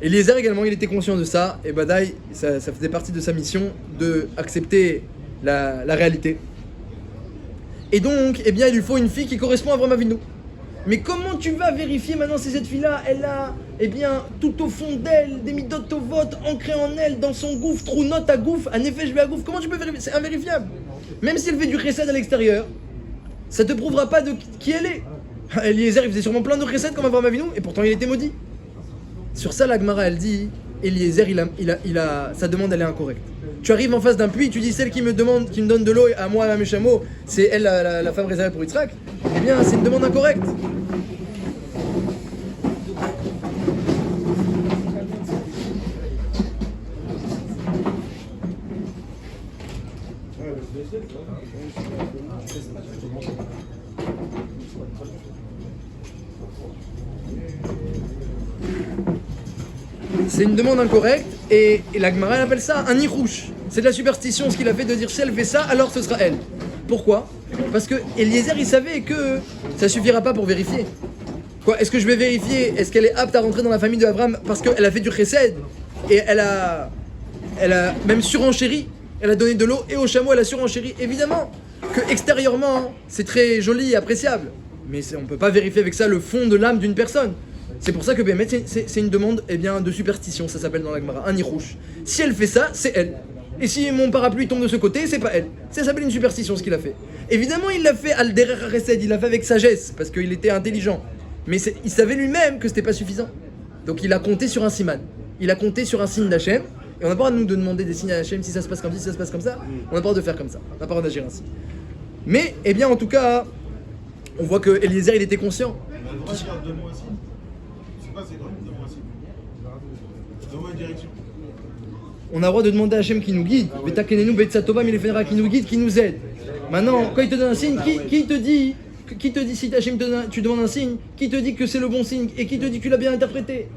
Eliezer également, il était conscient de ça, et Badaï, ça faisait partie de sa mission d'accepter la réalité. Et donc, eh bien, il lui faut une fille qui correspond à Avraham Avinu. Mais comment tu vas vérifier maintenant si cette fille-là, elle a, eh bien, tout au fond d'elle, des midot tovot ancrées en elle, dans son gouffre, trou note à gouffre, un effet je vais à gouffre, comment tu peux vérifier? C'est invérifiable. Même si elle fait du chesed à l'extérieur, ça te prouvera pas de qui elle est. Eliezer, il faisait sûrement plein de chesed comme Avraham Avinu, et pourtant il était maudit. Sur ça, la Gemara, elle dit, Eliezer, sa demande, elle est incorrecte. Tu arrives en face d'un puits, tu dis celle qui me donne de l'eau à moi, à mes chameaux, c'est elle la femme réservée pour Yitzhak. Eh bien, c'est une demande incorrecte. C'est une demande incorrecte et la Gemara elle appelle ça un nirouche. C'est de la superstition ce qu'il a fait de dire si elle fait ça alors ce sera elle. Pourquoi? Parce que Eliezer il savait que ça suffira pas pour vérifier. Quoi? Est-ce que je vais vérifier? Est-ce qu'elle est apte à rentrer dans la famille de Abraham parce qu'elle a fait du chesed et elle a même surenchéri. Elle a donné de l'eau et au chameau elle a surenchéri. Évidemment que extérieurement c'est très joli et appréciable, mais on peut pas vérifier avec ça le fond de l'âme d'une personne. C'est pour ça que Bémet, c'est une demande eh bien, de superstition, ça s'appelle dans la Gemara, un nirouche. Si elle fait ça, c'est elle. Et si mon parapluie tombe de ce côté, c'est pas elle. Ça s'appelle une superstition ce qu'il a fait. Évidemment, il l'a fait al derer haresed, il l'a fait avec sagesse, parce qu'il était intelligent. Mais il savait lui-même que c'était pas suffisant. Donc il a compté sur un siman. Il a compté sur un signe d'Hachem. Et on n'a pas droit de nous de demander des signes à Hachem si ça se passe comme ça, si ça se passe comme ça. On n'a pas droit de faire comme ça. On n'a pas droit d'agir ainsi. Mais, eh bien, en tout cas, on voit que Eliezer, il était conscient. On a le droit de demander à Hachem qui nous guide. Vetakenenu Betsatova, mais les Fenra qui nous guide, qui nous aide. Maintenant, quand il te donne un signe, qui te dit si Hachem tu demandes un signe, qui te dit que c'est le bon signe et qui te dit que tu l'as bien interprété?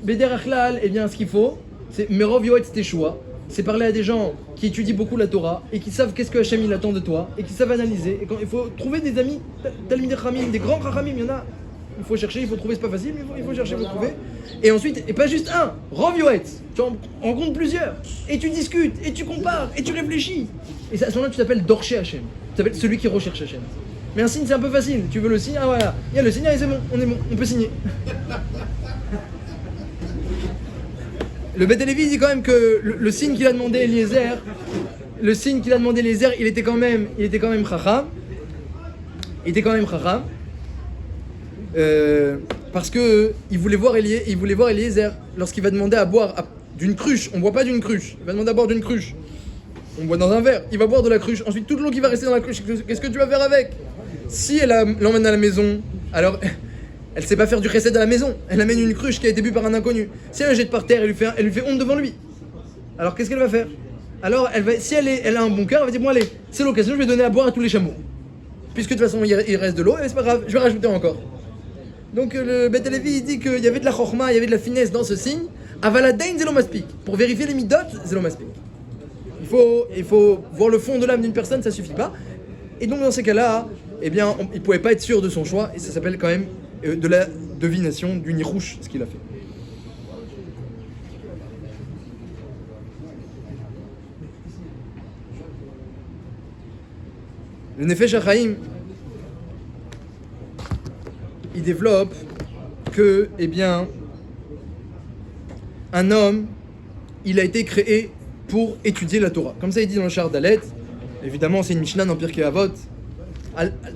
Beder Achlal, eh bien, ce qu'il faut, c'est Merov Yoetz Teshua. C'est parler à des gens qui étudient beaucoup la Torah et qui savent qu'est-ce que Hachem il attend de toi et qui savent analyser. Et quand il faut trouver des amis, Talmidei Chachamim, des grands Chachamim, il y en a. Il faut chercher, il faut trouver, c'est pas facile, mais il faut chercher, il faut trouver. Et ensuite, et pas juste un, Rov Yoetz, tu en rencontres plusieurs. Et tu discutes, et tu compares, et tu réfléchis. Et à ce moment-là, tu t'appelles Dorché Hachem. Tu t'appelles celui qui recherche Hachem. Mais un signe, c'est un peu facile. Tu veux le signe, ah voilà. Il y a le signe, allez, c'est bon, on est bon, on peut signer. Le Beth Lévi dit quand même que le signe qu'il a demandé Eliezer, il était quand même chacham. Parce que il voulait voir Eliezer lorsqu'il va demander à boire d'une cruche. On boit pas d'une cruche. Il va demander à boire d'une cruche. On boit dans un verre. Il va boire de la cruche. Ensuite, toute l'eau qui va rester dans la cruche, qu'est-ce que tu vas faire avec? Si elle l'emmène à la maison, alors elle sait pas faire du chesed à la maison. Elle amène une cruche qui a été bu par un inconnu. Si elle la jette par terre, elle lui fait honte devant lui. Alors qu'est-ce qu'elle va faire? Alors si elle a un bon cœur, elle va dire bon allez, c'est l'occasion, je vais donner à boire à tous les chameaux. Puisque de toute façon il reste de l'eau, et c'est pas grave, je vais rajouter encore. Donc le Beth Lévi il dit qu'il y avait de la chorma, il y avait de la finesse dans ce signe. Avaladain zelo maspik. Pour vérifier les midot, zelo maspik. Il faut voir le fond de l'âme d'une personne, ça suffit pas. Et donc dans ces cas-là, eh bien, il pouvait pas être sûr de son choix, et ça s'appelle quand même de la divination, du nirouche, ce qu'il a fait. Le Nefesh HaChaim, il développe que, eh bien, un homme, il a été créé pour étudier la Torah. Comme ça, il dit dans le Char Dalet, Évidemment, c'est une Mishnah dans Pirkei Avot.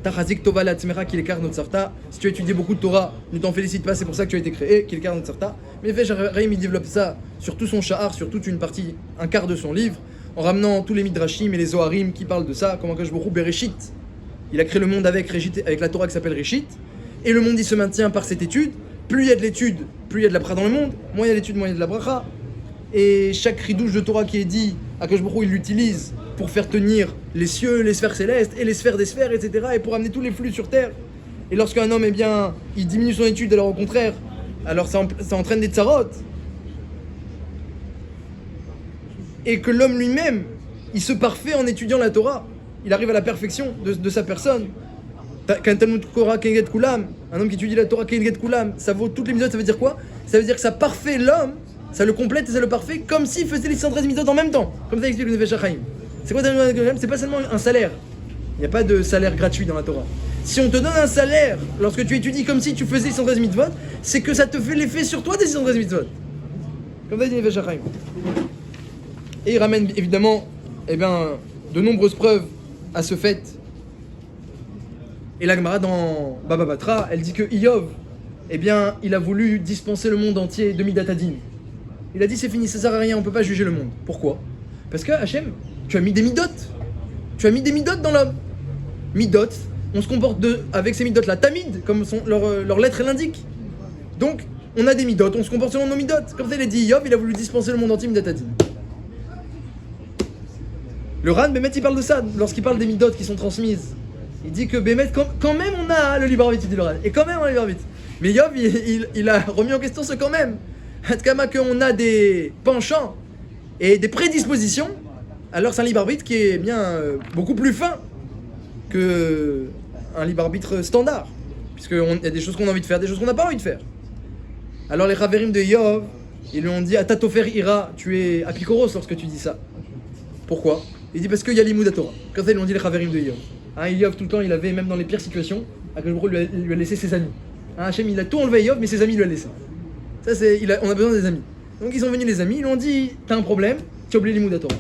Tachazik tova latzmecha kilekar notzarta. Si tu as étudié beaucoup de Torah, ne t'en félicite pas, c'est pour ça que tu as été créé, kilekar notzarta. Mais Nefesh HaChaim, il développe ça sur tout son shahar, sur toute une partie, un quart de son livre, en ramenant tous les midrashim et les zoharim qui parlent de ça, comme Akadosh Baruch Hu Bereshit. Il a créé le monde avec la Torah qui s'appelle Réchit, et le monde il se maintient par cette étude. Plus il y a de l'étude, plus il y a de la bracha dans le monde, moins il y a d'étude, moins il y a de la bracha. Et chaque ridouche de Torah qui est dit, Akadosh Baruch Hu, il l'utilise pour faire tenir les cieux, les sphères célestes et les sphères des sphères, etc. et pour amener tous les flux sur terre. Et lorsqu'un homme, eh bien, il diminue son étude, alors au contraire, alors ça entraîne des tsarot. Et que l'homme lui-même, il se parfait en étudiant la Torah. Il arrive à la perfection de sa personne. Un homme qui étudie la Torah, ça vaut toutes les mitzvot, ça veut dire quoi? Ça veut dire que ça parfait l'homme, ça le complète et ça le parfait comme s'il faisait les 113 mitzvot en même temps. Comme ça explique le Nefesh HaChaim. C'est quoi c'est pas seulement un salaire. Il n'y a pas de salaire gratuit dans la Torah. Si on te donne un salaire lorsque tu étudies comme si tu faisais les 113 mitzvot, c'est que ça te fait l'effet sur toi des 113 mitzvot. Comme ça dit le Nefesh HaChaim. Et il ramène évidemment de nombreuses preuves à ce fait. Et la Gemara dans Baba Batra, elle dit que Iyov, il a voulu dispenser le monde entier de Midat Hadin. Il a dit c'est fini, ça sert à rien, on peut pas juger le monde. Pourquoi? Parce que Hachem, tu as mis des midot. Tu as mis des midot dans l'homme. Midot, on se comporte avec ces midot là, tamid, comme leur lettre l'indique. Donc, on a des midot, on se comporte selon nos midot. Comme ça, il a dit Iyov, il a voulu dispenser le monde entier Midat Hadin. Le Ran, Bémet, il parle de ça, lorsqu'il parle des midot qui sont transmises. Il dit que Bémet, quand même on a le libre arbitre, il dit le Ran. Et quand même on a le libre arbitre. Mais Iyov, il a remis en question ce quand même. Hatkama qu'on a des penchants et des prédispositions, alors c'est un libre arbitre qui est bien beaucoup plus fin que un libre arbitre standard. Puisqu'il y a des choses qu'on a envie de faire, des choses qu'on n'a pas envie de faire. Alors les Chaverim de Iyov, ils lui ont dit Atatofer ira, tu es apikoros lorsque tu dis ça. Pourquoi? Il dit parce qu'il y a l'imoud Torah. Comme ça ils lui ont dit les Chaverim de Iyov. Iyov tout le temps il avait, même dans les pires situations, Akadosh Baruch Hu lui a laissé ses amis. Hachem il a tout enlevé à Iyov mais ses amis lui a laissé. Ça on a besoin des amis. Donc ils sont venus les amis, ils lui ont dit t'as un problème, tu as oublié l'imoud Torah.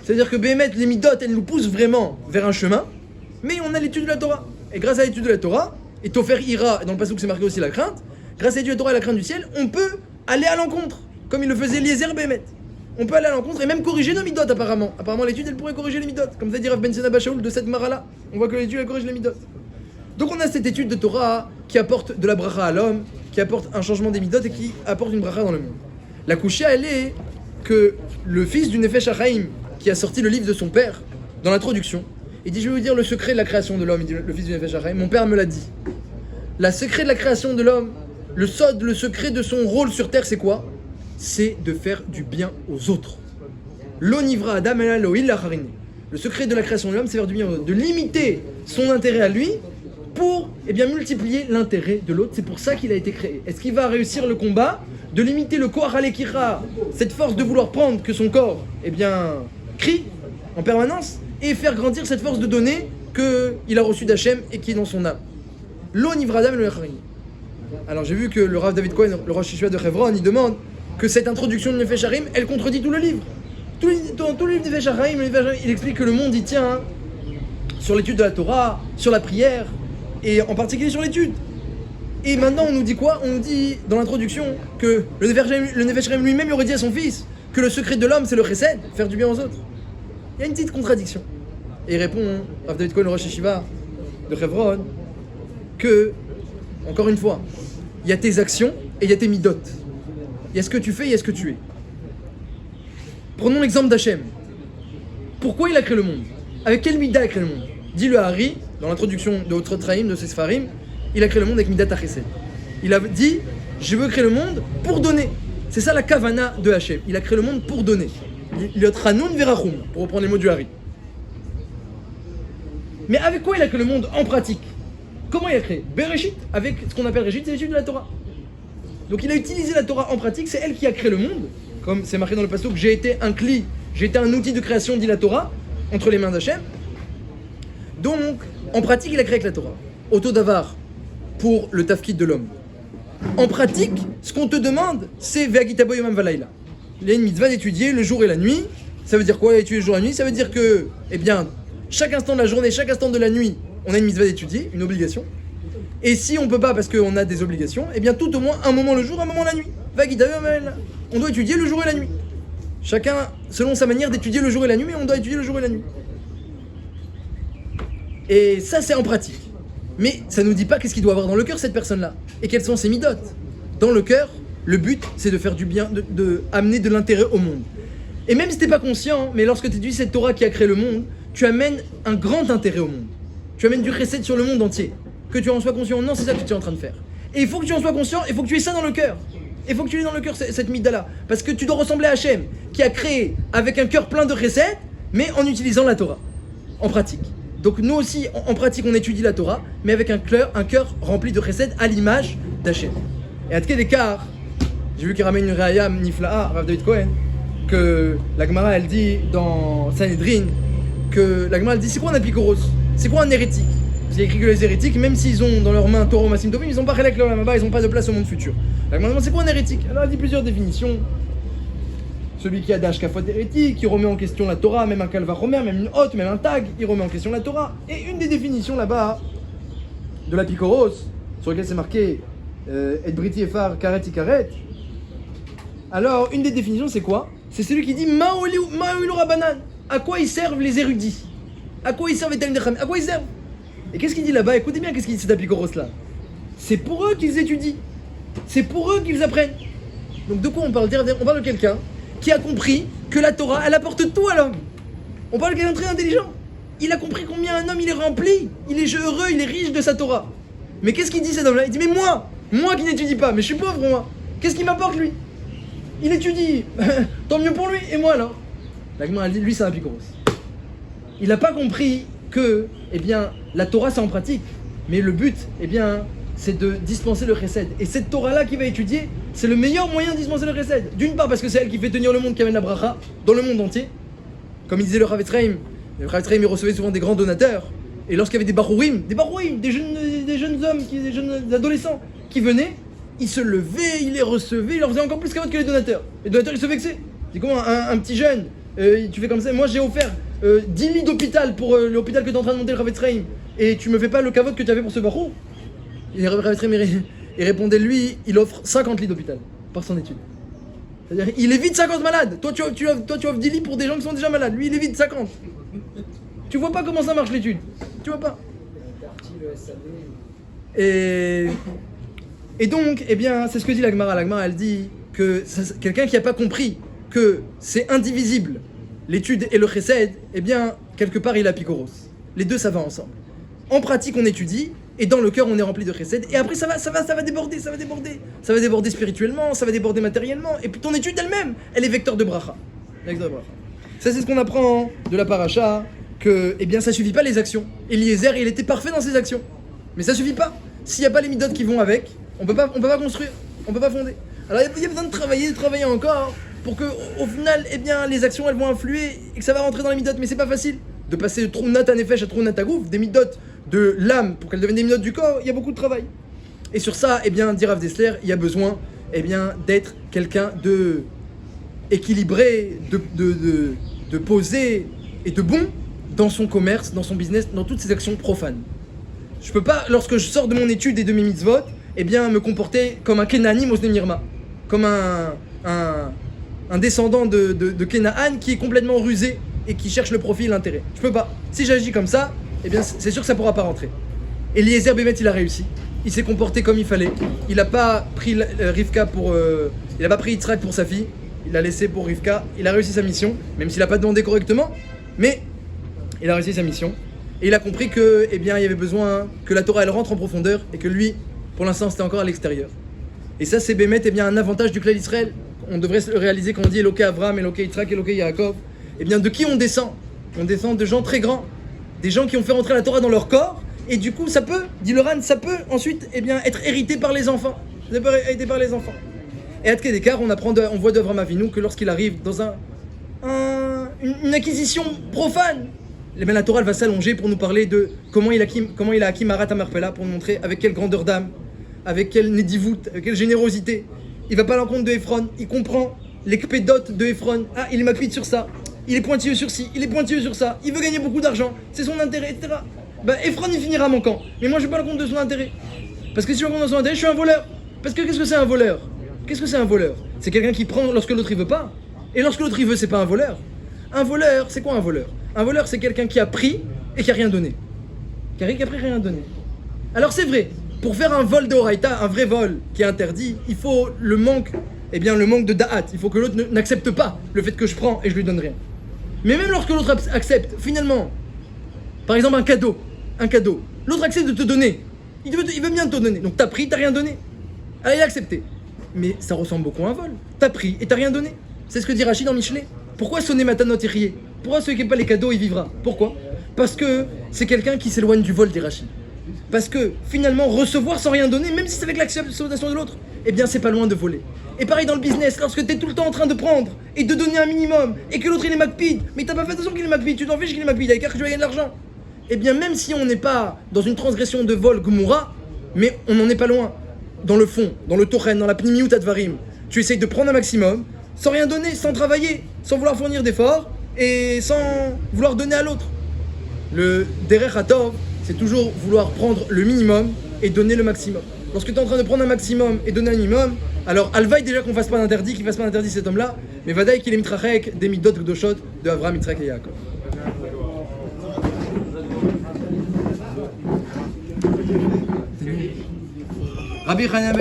C'est-à-dire que Bémet, les midot, elles nous poussent vraiment vers un chemin, mais on a l'étude de la Torah. Et grâce à l'étude de la Torah, et Tofer ira, dans le passage c'est marqué aussi la crainte, grâce à l'étude de la Torah et la crainte du ciel, on peut aller à l'encontre, comme il le faisait Eliezer Bémet. On peut aller à l'encontre et même corriger nos midot apparemment. Apparemment l'étude elle pourrait corriger les midot, comme ça dit Rav Ben Sena Bashaoul de cette mara-là. On voit que l'étude elle corrige les midot. Donc on a cette étude de Torah qui apporte de la bracha à l'homme, qui apporte un changement des midot et qui apporte une bracha dans le monde. La couchia elle est que le fils du Nefesh HaChaim qui a sorti le livre de son père, dans l'introduction, il dit je vais vous dire le secret de la création de l'homme, il dit le fils du Nefesh HaChaim, mon père me l'a dit. Le secret de la création de l'homme, le secret de son rôle sur terre c'est quoi? C'est de faire du bien aux autres. L'onivra Adam el Elohim lacharini. Le secret de la création de l'homme c'est faire du bien aux autres, de limiter son intérêt à lui pour multiplier l'intérêt de l'autre. C'est pour ça qu'il a été créé. Est-ce qu'il va réussir le combat de limiter le koach alekira, cette force de vouloir prendre que son corps crie en permanence, et faire grandir cette force de donner qu'il a reçue d'Hachem et qui est dans son âme. Lo nivradam le echarim. Alors j'ai vu que le Rav David Cohen, le Rosh Yeshiva de Hebron, il demande que cette introduction de Nefesh HaChaim, elle contredit tout le livre. Tout le livre de Nefesh HaChaim, il explique que le monde y tient sur l'étude de la Torah, sur la prière, et en particulier sur l'étude. Et maintenant on nous dit quoi? On nous dit dans l'introduction que le Nefesh HaChaim lui-même il aurait dit à son fils que le secret de l'homme c'est le chesed, faire du bien aux autres. Il y a une petite contradiction. Et il répond, Rav David Cohen, le Rosh Yeshiva de Hebron, que, encore une fois, il y a tes actions et il y a tes midot. Il y a ce que tu fais et il y a ce que tu es. Prenons l'exemple d'Hachem. Pourquoi il a créé le monde? Avec quel midah il a créé le monde? Dis-le à Harry, dans l'introduction de Otrot Traim, de ses Sfarim, il a créé le monde avec midat HaChesed. Il a dit, je veux créer le monde pour donner. C'est ça la kavana de Hachem. Il a créé le monde pour donner. Il est Hanoun Verachum, pour reprendre les mots du Hari. Mais avec quoi il a créé le monde en pratique? Comment il a créé? Bereshit, avec ce qu'on appelle Réchit, c'est l'étude de la Torah. Donc il a utilisé la Torah en pratique, c'est elle qui a créé le monde. Comme c'est marqué dans le pasuk, j'ai été un cli, j'ai été un outil de création, dit la Torah, entre les mains d'Hachem. Donc, en pratique, il a créé avec la Torah. Auto davar, pour le tafkid de l'homme. En pratique, ce qu'on te demande, c'est Ve'agitabo yomam valayla. Il y a une mitzvah d'étudier le jour et la nuit. Ça veut dire quoi, étudier le jour et la nuit? Ça veut dire que, chaque instant de la journée, chaque instant de la nuit, on a une mitzvah d'étudier, une obligation. Et si on peut pas parce qu'on a des obligations, eh bien tout au moins un moment le jour, un moment la nuit. On doit étudier le jour et la nuit. Chacun selon sa manière d'étudier le jour et la nuit, mais on doit étudier le jour et la nuit. Et ça c'est en pratique. Mais ça nous dit pas qu'est-ce qu'il doit avoir dans le cœur cette personne-là. Et quelles sont ses midotes. Dans le cœur, le but c'est de faire du bien, de amener de l'intérêt au monde. Et même si t'es pas conscient, mais lorsque tu étudies cette Torah qui a créé le monde, tu amènes un grand intérêt au monde. Tu amènes du chesed sur le monde entier. Que tu en sois conscient ou non, c'est ça que tu es en train de faire. Et il faut que tu en sois conscient, il faut que tu aies ça dans le cœur. Il faut que tu aies dans le cœur cette midda-là. Parce que tu dois ressembler à Hachem, qui a créé avec un cœur plein de chesed, mais en utilisant la Torah, en pratique. Donc nous aussi, en pratique, on étudie la Torah, mais avec un cœur rempli de chesed à l'image d'Hachem. Et à quel écart, j'ai vu qu'il ramène une Raya Nifla'a, Rav David Cohen, que la Gemara elle dit dans Sanhedrin, que la Gemara elle dit c'est quoi un apikoros? C'est quoi un hérétique? Il y a écrit que les hérétiques, même s'ils ont dans leurs mains Torah Massim Tovim, ils n'ont pas Chelek L'Olam Haba, ils n'ont pas de place au monde futur. La Gemara demande c'est quoi un hérétique? Alors elle dit plusieurs définitions. Celui qui a d'Ashkafot hérétique, qui remet en question la Torah, même un Kalvachomer, même une hotte, même un tag, il remet en question la Torah. Et une des définitions là-bas de l'apikoros, sur lequel c'est marqué Et Briti Efar Karet Ikaret. Alors une des définitions c'est quoi? C'est celui qui dit Ma'oilu Rabbanan. À quoi ils servent les érudits? À quoi ils servent les Talmidei Chachamim? À quoi ils servent? Et qu'est-ce qu'il dit là-bas? Écoutez bien qu'est-ce qu'il dit cet apikoros là. C'est pour eux qu'ils étudient. C'est pour eux qu'ils apprennent. Donc de quoi on parle? On parle de quelqu'un qui a compris que la Torah, elle apporte tout à l'homme. On parle de quelqu'un de très intelligent. Il a compris combien un homme il est rempli, il est heureux, il est riche de sa Torah. Mais qu'est-ce qu'il dit cet homme-là? Il dit mais moi qui n'étudie pas, mais je suis pauvre moi. Qu'est-ce qu'il m'apporte lui? Il étudie, tant mieux pour lui, et moi alors? La Gemara elle dit lui c'est un apikoros. Il n'a pas compris que, eh bien, la Torah c'est en pratique, mais le but, eh bien, c'est de dispenser le chesed. Et cette Torah-là qu'il va étudier, c'est le meilleur moyen de dispenser le chesed. D'une part parce que c'est elle qui fait tenir le monde, qui amène la bracha dans le monde entier. Comme il disait le Chavetz Chaim il recevait souvent des grands donateurs. Et lorsqu'il y avait des barourim, des jeunes hommes, des jeunes adolescents qui venaient, il se levait, il les recevait, il leur faisait encore plus qu'avant que les donateurs. Les donateurs ils se vexaient. C'est comment un petit jeune, tu fais comme ça, moi j'ai offert 10 lits d'hôpital pour l'hôpital que tu es en train de monter le Chavetz Chaim, et tu me fais pas le kavod que tu avais pour ce barou? Et le Chavetz Chaim il répondait lui, il offre 50 lits d'hôpital par son étude. C'est-à-dire il évite 50 malades. Toi tu offres 10 lits pour des gens qui sont déjà malades. Lui il évite 50. Tu vois pas comment ça marche l'étude? Tu vois pas? Et donc, eh bien, c'est ce que dit la Gemara. La Gemara, elle dit que quelqu'un qui n'a pas compris que c'est indivisible, l'étude et le chesed, eh bien, quelque part, il a apikoros. Les deux, ça va ensemble. En pratique, on étudie, et dans le cœur, on est rempli de chesed, et après, ça va déborder. Ça va déborder spirituellement, ça va déborder matériellement, et puis ton étude elle-même, elle est vecteur de bracha. Ça, c'est ce qu'on apprend de la paracha, que, eh bien, ça suffit pas les actions. Eliezer, il était parfait dans ses actions. Mais ça suffit pas. S'il n'y a pas les midotes qui vont avec, on peut pas construire, on peut pas fonder. Alors il y a besoin de travailler encore pour que au final, eh bien, les actions elles vont influer et que ça va rentrer dans les midotes. Mais c'est pas facile de passer de Trunat à Nefesh à Trunat à Gouf, des midotes de l'âme pour qu'elles deviennent des midotes du corps. Il y a beaucoup de travail. Et sur ça, eh bien, dit Rav Dessler, il y a besoin, eh bien, d'être quelqu'un de équilibré, de posé et de bon dans son commerce, dans son business, dans toutes ses actions profanes. Je peux pas, lorsque je sors de mon étude et de mes mitzvot, eh bien, me comporter comme un Kenani Mosne Mirma, comme un descendant de Kenaan qui est complètement rusé et qui cherche le profit et l'intérêt. Je peux pas. Si j'agis comme ça, eh bien, c'est sûr que ça pourra pas rentrer. Eliezer Bémet, il a réussi. Il s'est comporté comme il fallait. Il a pas pris Rivka il a pas pris Yitzhak pour sa fille. Il l'a laissé pour Rivka. Il a réussi sa mission, même s'il a pas demandé correctement, mais il a réussi sa mission. Et il a compris que, eh bien, il y avait besoin que la Torah elle rentre en profondeur et que lui, pour l'instant, c'était encore à l'extérieur. Et ça, c'est Bémet, eh bien, un avantage du clan d'Israël. On devrait le réaliser quand on dit Eloké Avraham, Eloké Yitzhak, Eloké Yaakov. Eh bien, de qui on descend? On descend de gens très grands, des gens qui ont fait rentrer la Torah dans leur corps. Et du coup, ça peut, dit Loran, ça peut ensuite, eh bien, être hérité par les enfants. Hérité par les enfants. Et à Tkedekar, on voit d'Avraham Avinu que lorsqu'il arrive dans une acquisition profane, la Torah elle va s'allonger pour nous parler de comment il a acquis Marat Amarpela, pour nous montrer avec quelle grandeur d'âme, avec quelle nédivout, avec quelle générosité. Il va pas à l'encontre de Ephron, il comprend les kpédotes de Ephron. Ah, il m'appuie sur ça. il est pointilleux sur ci, il est pointilleux sur ça, il veut gagner beaucoup d'argent, c'est son intérêt, etc. Bah, Ephron, il finira manquant. Mais moi, je ne vais pas le compte de son intérêt. Parce que si je me compte de son intérêt, je suis un voleur. Parce que qu'est-ce que c'est un voleur? Qu'est-ce que c'est un voleur? C'est quelqu'un qui prend lorsque l'autre il veut pas. Et lorsque l'autre il veut, c'est pas un voleur. Un voleur, c'est quoi un voleur? Un voleur, c'est quelqu'un qui a pris et qui a rien donné. Qui a pris rien donné. Alors c'est vrai, pour faire un vol de Horaïta, un vrai vol qui est interdit, il faut le manque de da'at. Il faut que l'autre n'accepte pas le fait que je prends et je lui donne rien. Mais même lorsque l'autre accepte, finalement, par exemple un cadeau, l'autre accepte de te donner. Il veut bien te donner. Donc t'as pris, t'as rien donné. Ah, il a accepté. Mais ça ressemble beaucoup à un vol. T'as pris et t'as rien donné. C'est ce que dit Rachid dans Michelet. Pourquoi sonner matanot et rier? Pourquoi celui qui n'a pas les cadeaux, il vivra? Pourquoi? Parce que c'est quelqu'un qui s'éloigne du vol, dit Rachid. Parce que finalement, recevoir sans rien donner, même si c'est avec l'acceptation de l'autre, eh bien c'est pas loin de voler. Et pareil dans le business, lorsque tu es tout le temps en train de prendre et de donner un minimum, et que l'autre il est macpide, mais t'as pas fait attention qu'il est macpide, tu t'en fiches qu'il est macpide, avec que tu vas gagner de l'argent. Eh bien même si on n'est pas dans une transgression de vol Gmoura, mais on n'en est pas loin. Dans le fond, dans le tochen, dans la pnimiut advarim, tu essayes de prendre un maximum, sans rien donner, sans travailler, sans vouloir fournir d'efforts, et sans vouloir donner à l'autre. Le derech hatov, c'est toujours vouloir prendre le minimum et donner le maximum. Lorsque tu es en train de prendre un maximum et donner un minimum, alors alvaï déjà qu'on fasse pas d'interdit, qu'il fasse pas d'interdit cet homme-là, mais vadaï qu'il est mitrachek des midot gdoshot de Avraham, Yitzhak et Yaakov. Rabbi Hanina